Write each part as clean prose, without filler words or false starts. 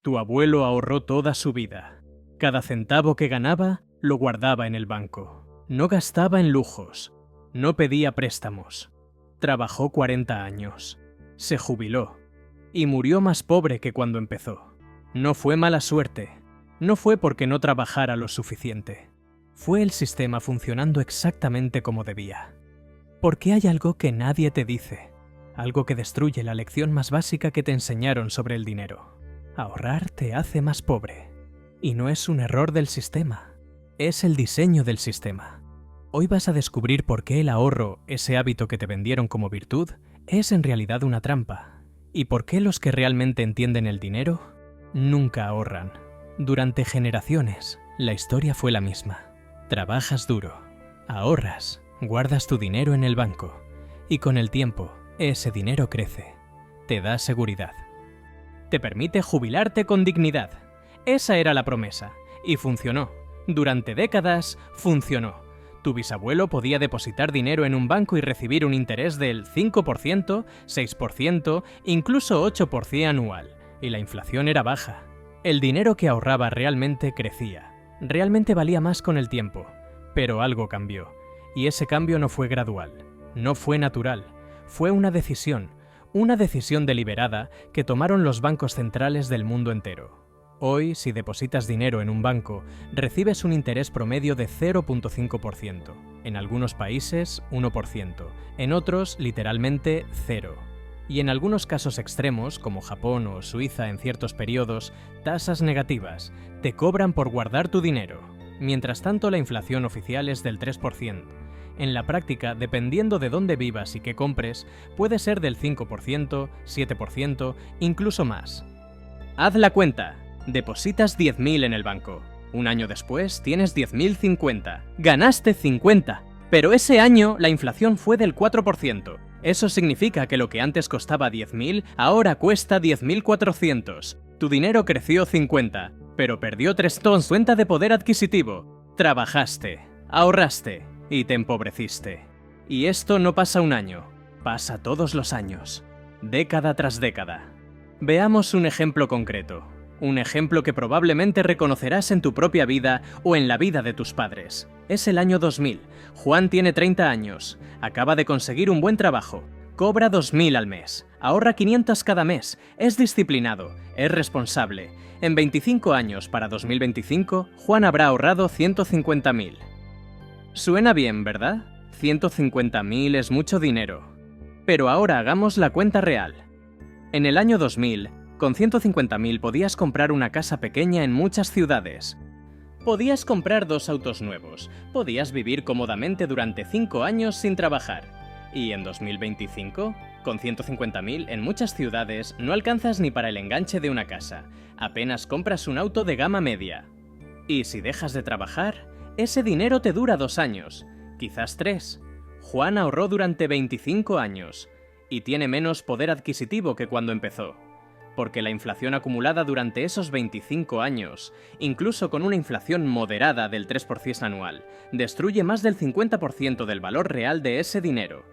Tu abuelo ahorró toda su vida. Cada centavo que ganaba lo guardaba en el banco. No gastaba en lujos. No pedía préstamos. Trabajó 40 años. Se jubiló. Y murió más pobre que cuando empezó. No fue mala suerte. No fue porque no trabajara lo suficiente. Fue el sistema funcionando exactamente como debía. Porque hay algo que nadie te dice. Algo que destruye la lección más básica que te enseñaron sobre el dinero. Ahorrar te hace más pobre. Y no es un error del sistema. Es el diseño del sistema. Hoy vas a descubrir por qué el ahorro, ese hábito que te vendieron como virtud, es en realidad una trampa. Y por qué los que realmente entienden el dinero nunca ahorran. Durante generaciones, la historia fue la misma. Trabajas duro, ahorras, guardas tu dinero en el banco y con el tiempo, ese dinero crece. Te da seguridad. Te permite jubilarte con dignidad. Esa era la promesa. Y funcionó. Durante décadas, funcionó. Tu bisabuelo podía depositar dinero en un banco y recibir un interés del 5%, 6%, incluso 8% anual. Y la inflación era baja. El dinero que ahorraba realmente crecía. Realmente valía más con el tiempo. Pero algo cambió. Y ese cambio no fue gradual. No fue natural. Fue una decisión deliberada que tomaron los bancos centrales del mundo entero. Hoy, si depositas dinero en un banco, recibes un interés promedio de 0,5%. En algunos países, 1%. En otros, literalmente, 0%. Y en algunos casos extremos, como Japón o Suiza en ciertos periodos, tasas negativas. Te cobran por guardar tu dinero. Mientras tanto, la inflación oficial es del 3%. En la práctica, dependiendo de dónde vivas y qué compres, puede ser del 5%, 7%, incluso más. Haz la cuenta. Depositas 10.000 en el banco. Un año después tienes 10.050. Ganaste 50. Pero ese año la inflación fue del 4%. Eso significa que lo que antes costaba 10.000, ahora cuesta 10.400. Tu dinero creció 50, pero perdió 3,50 de poder adquisitivo. Trabajaste, ahorraste y te empobreciste. Y esto no pasa un año, pasa todos los años, década tras década. Veamos un ejemplo concreto. Un ejemplo que probablemente reconocerás en tu propia vida o en la vida de tus padres. Es el año 2000. Juan tiene 30 años. Acaba de conseguir un buen trabajo. Cobra 2.000 al mes. Ahorra 500 cada mes. Es disciplinado. Es responsable. En 25 años, para 2025, Juan habrá ahorrado 150.000. Suena bien, ¿verdad? 150.000 es mucho dinero. Pero ahora hagamos la cuenta real. En el año 2000, con 150.000 podías comprar una casa pequeña en muchas ciudades. Podías comprar 2 autos nuevos. Podías vivir cómodamente durante 5 años sin trabajar. Y en 2025, con 150.000 en muchas ciudades no alcanzas ni para el enganche de una casa. Apenas compras un auto de gama media. Y si dejas de trabajar, ese dinero te dura 2 años, quizás 3. Juan ahorró durante 25 años. Y tiene menos poder adquisitivo que cuando empezó. Porque la inflación acumulada durante esos 25 años, incluso con una inflación moderada del 3% anual, destruye más del 50% del valor real de ese dinero.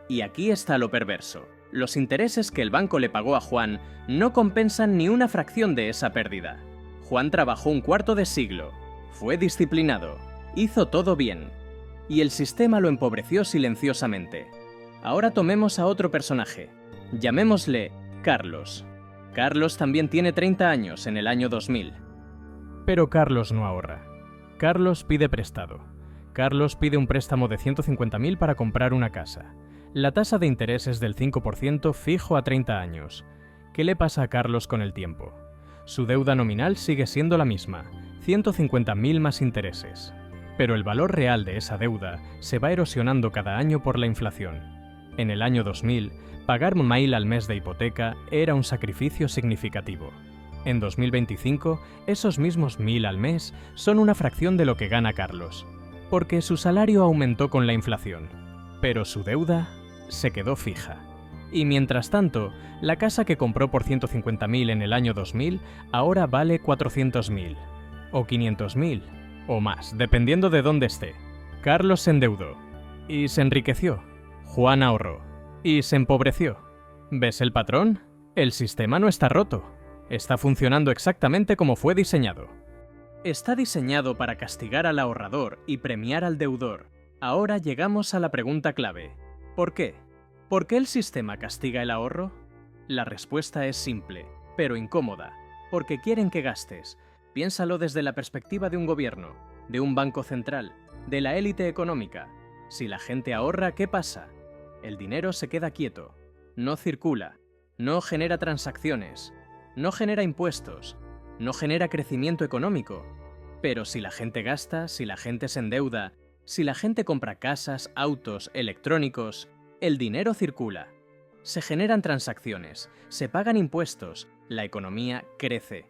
Y aquí está lo perverso. Los intereses que el banco le pagó a Juan no compensan ni una fracción de esa pérdida. Juan trabajó un cuarto de siglo, fue disciplinado, hizo todo bien. Y el sistema lo empobreció silenciosamente. Ahora tomemos a otro personaje. Llamémosle Carlos. Carlos también tiene 30 años en el año 2000. Pero Carlos no ahorra. Carlos pide prestado. Carlos pide un préstamo de 150.000 para comprar una casa. La tasa de interés es del 5% fijo a 30 años. ¿Qué le pasa a Carlos con el tiempo? Su deuda nominal sigue siendo la misma, 150.000 más intereses. Pero el valor real de esa deuda se va erosionando cada año por la inflación. En el año 2000, pagar 1.000 al mes de hipoteca era un sacrificio significativo. En 2025, esos mismos 1.000 al mes son una fracción de lo que gana Carlos, porque su salario aumentó con la inflación, pero su deuda se quedó fija. Y mientras tanto, la casa que compró por 150.000 en el año 2000 ahora vale 400.000, o 500.000, o más, dependiendo de dónde esté. Carlos se endeudó y se enriqueció. Juan ahorró y se empobreció. ¿Ves el patrón? El sistema no está roto. Está funcionando exactamente como fue diseñado. Está diseñado para castigar al ahorrador y premiar al deudor. Ahora llegamos a la pregunta clave. ¿Por qué? ¿Por qué el sistema castiga el ahorro? La respuesta es simple, pero incómoda. Porque quieren que gastes. Piénsalo desde la perspectiva de un gobierno, de un banco central, de la élite económica. Si la gente ahorra, ¿qué pasa? El dinero se queda quieto, no circula, no genera transacciones, no genera impuestos, no genera crecimiento económico. Pero si la gente gasta, si la gente se endeuda, si la gente compra casas, autos, electrónicos, el dinero circula. Se generan transacciones, se pagan impuestos, la economía crece.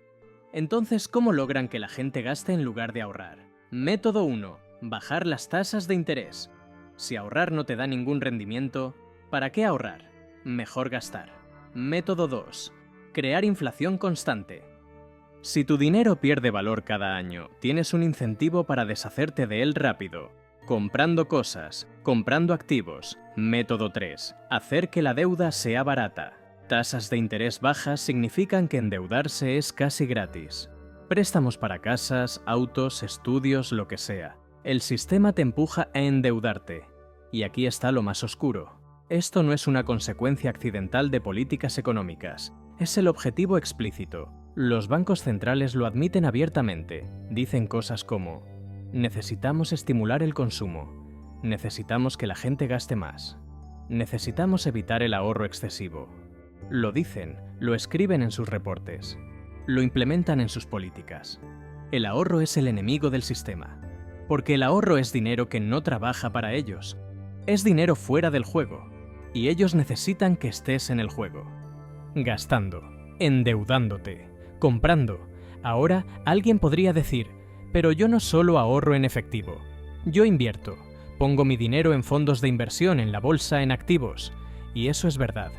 Entonces, ¿cómo logran que la gente gaste en lugar de ahorrar? Método 1. Bajar las tasas de interés. Si ahorrar no te da ningún rendimiento, ¿para qué ahorrar? Mejor gastar. Método 2. Crear inflación constante. Si tu dinero pierde valor cada año, tienes un incentivo para deshacerte de él rápido. Comprando cosas, comprando activos. Método 3. Hacer que la deuda sea barata. Tasas de interés bajas significan que endeudarse es casi gratis. Préstamos para casas, autos, estudios, lo que sea. El sistema te empuja a endeudarte. Y aquí está lo más oscuro. Esto no es una consecuencia accidental de políticas económicas. Es el objetivo explícito. Los bancos centrales lo admiten abiertamente. Dicen cosas como: necesitamos estimular el consumo. Necesitamos que la gente gaste más. Necesitamos evitar el ahorro excesivo. Lo dicen, lo escriben en sus reportes. Lo implementan en sus políticas. El ahorro es el enemigo del sistema. Porque el ahorro es dinero que no trabaja para ellos. Es dinero fuera del juego. Y ellos necesitan que estés en el juego. Gastando, endeudándote, comprando. Ahora alguien podría decir: pero yo no solo ahorro en efectivo. Yo invierto. Pongo mi dinero en fondos de inversión, en la bolsa, en activos. Y eso es verdad.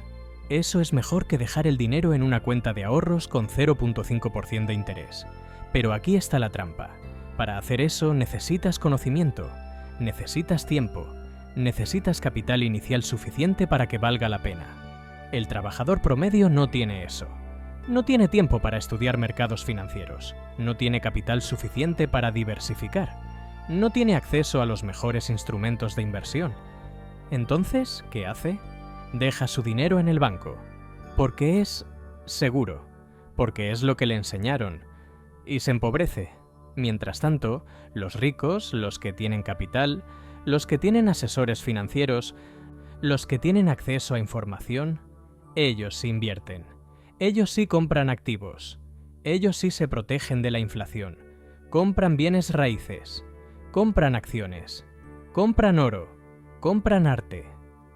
Eso es mejor que dejar el dinero en una cuenta de ahorros con 0,5% de interés. Pero aquí está la trampa. Para hacer eso necesitas conocimiento, necesitas tiempo, necesitas capital inicial suficiente para que valga la pena. El trabajador promedio no tiene eso. No tiene tiempo para estudiar mercados financieros, no tiene capital suficiente para diversificar, no tiene acceso a los mejores instrumentos de inversión. Entonces, ¿qué hace? Deja su dinero en el banco, porque es seguro, porque es lo que le enseñaron, y se empobrece. Mientras tanto, los ricos, los que tienen capital, los que tienen asesores financieros, los que tienen acceso a información, ellos sí invierten, ellos sí compran activos, ellos sí se protegen de la inflación, compran bienes raíces, compran acciones, compran oro, compran arte,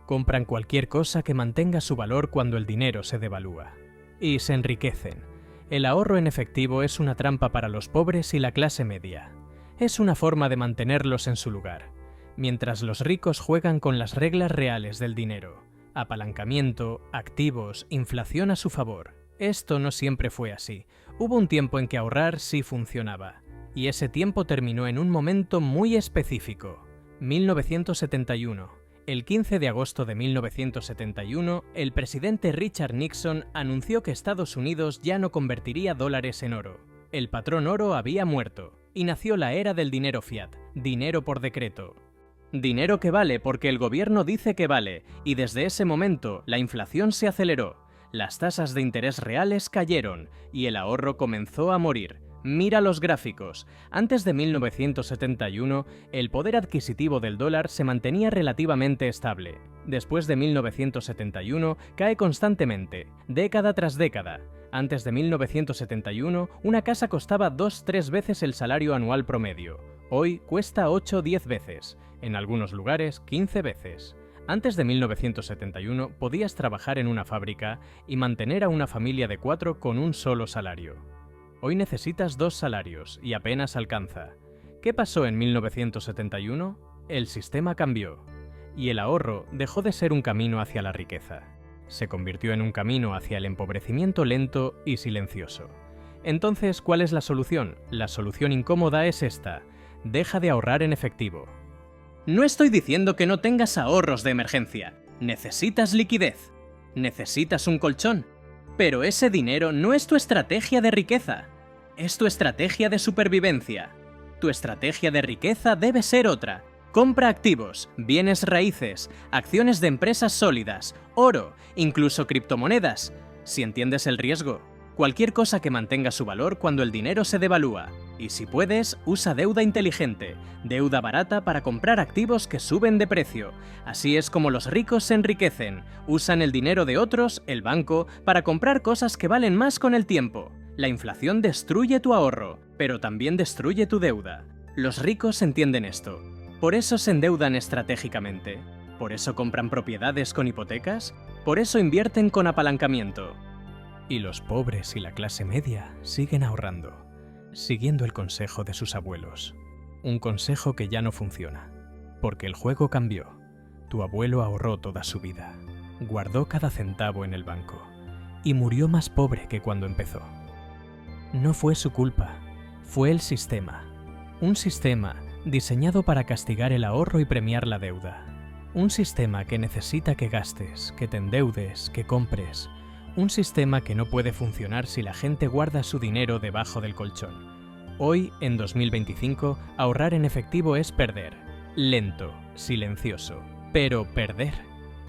compran cualquier cosa que mantenga su valor cuando el dinero se devalúa. Y se enriquecen. El ahorro en efectivo es una trampa para los pobres y la clase media. Es una forma de mantenerlos en su lugar, mientras los ricos juegan con las reglas reales del dinero. Apalancamiento, activos, inflación a su favor. Esto no siempre fue así. Hubo un tiempo en que ahorrar sí funcionaba. Y ese tiempo terminó en un momento muy específico. 1971. El 15 de agosto de 1971, el presidente Richard Nixon anunció que Estados Unidos ya no convertiría dólares en oro. El patrón oro había muerto, y nació la era del dinero fiat, dinero por decreto. Dinero que vale porque el gobierno dice que vale, y desde ese momento la inflación se aceleró, las tasas de interés reales cayeron, y el ahorro comenzó a morir. Mira los gráficos. Antes de 1971, el poder adquisitivo del dólar se mantenía relativamente estable. Después de 1971, cae constantemente, década tras década. Antes de 1971, una casa costaba 2-3 veces el salario anual promedio. Hoy cuesta 8-10 veces. En algunos lugares, 15 veces. Antes de 1971, podías trabajar en una fábrica y mantener a una familia de 4 con un solo salario. Hoy necesitas 2 salarios y apenas alcanza. ¿Qué pasó en 1971? El sistema cambió, y el ahorro dejó de ser un camino hacia la riqueza. Se convirtió en un camino hacia el empobrecimiento lento y silencioso. Entonces, ¿cuál es la solución? La solución incómoda es esta: deja de ahorrar en efectivo. No estoy diciendo que no tengas ahorros de emergencia. Necesitas liquidez. Necesitas un colchón. Pero ese dinero no es tu estrategia de riqueza, es tu estrategia de supervivencia. Tu estrategia de riqueza debe ser otra. Compra activos, bienes raíces, acciones de empresas sólidas, oro, incluso criptomonedas, si entiendes el riesgo. Cualquier cosa que mantenga su valor cuando el dinero se devalúa. Y si puedes, usa deuda inteligente, deuda barata para comprar activos que suben de precio. Así es como los ricos se enriquecen. Usan el dinero de otros, el banco, para comprar cosas que valen más con el tiempo. La inflación destruye tu ahorro, pero también destruye tu deuda. Los ricos entienden esto. Por eso se endeudan estratégicamente. Por eso compran propiedades con hipotecas. Por eso invierten con apalancamiento. Y los pobres y la clase media siguen ahorrando, siguiendo el consejo de sus abuelos. Un consejo que ya no funciona, porque el juego cambió. Tu abuelo ahorró toda su vida, guardó cada centavo en el banco, y murió más pobre que cuando empezó. No fue su culpa, fue el sistema. Un sistema diseñado para castigar el ahorro y premiar la deuda. Un sistema que necesita que gastes, que te endeudes, que compres. Un sistema que no puede funcionar si la gente guarda su dinero debajo del colchón. Hoy, en 2025, ahorrar en efectivo es perder. Lento, silencioso, pero perder.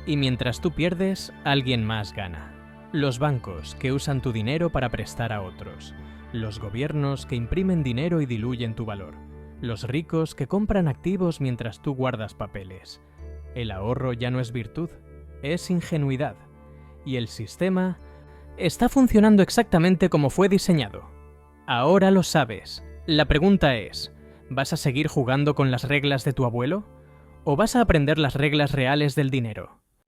Y mientras tú pierdes, alguien más gana. Los bancos que usan tu dinero para prestar a otros. Los gobiernos que imprimen dinero y diluyen tu valor. Los ricos que compran activos mientras tú guardas papeles. El ahorro ya no es virtud, es ingenuidad. Y el sistema está funcionando exactamente como fue diseñado. Ahora lo sabes. La pregunta es, ¿vas a seguir jugando con las reglas de tu abuelo? ¿O vas a aprender las reglas reales del dinero?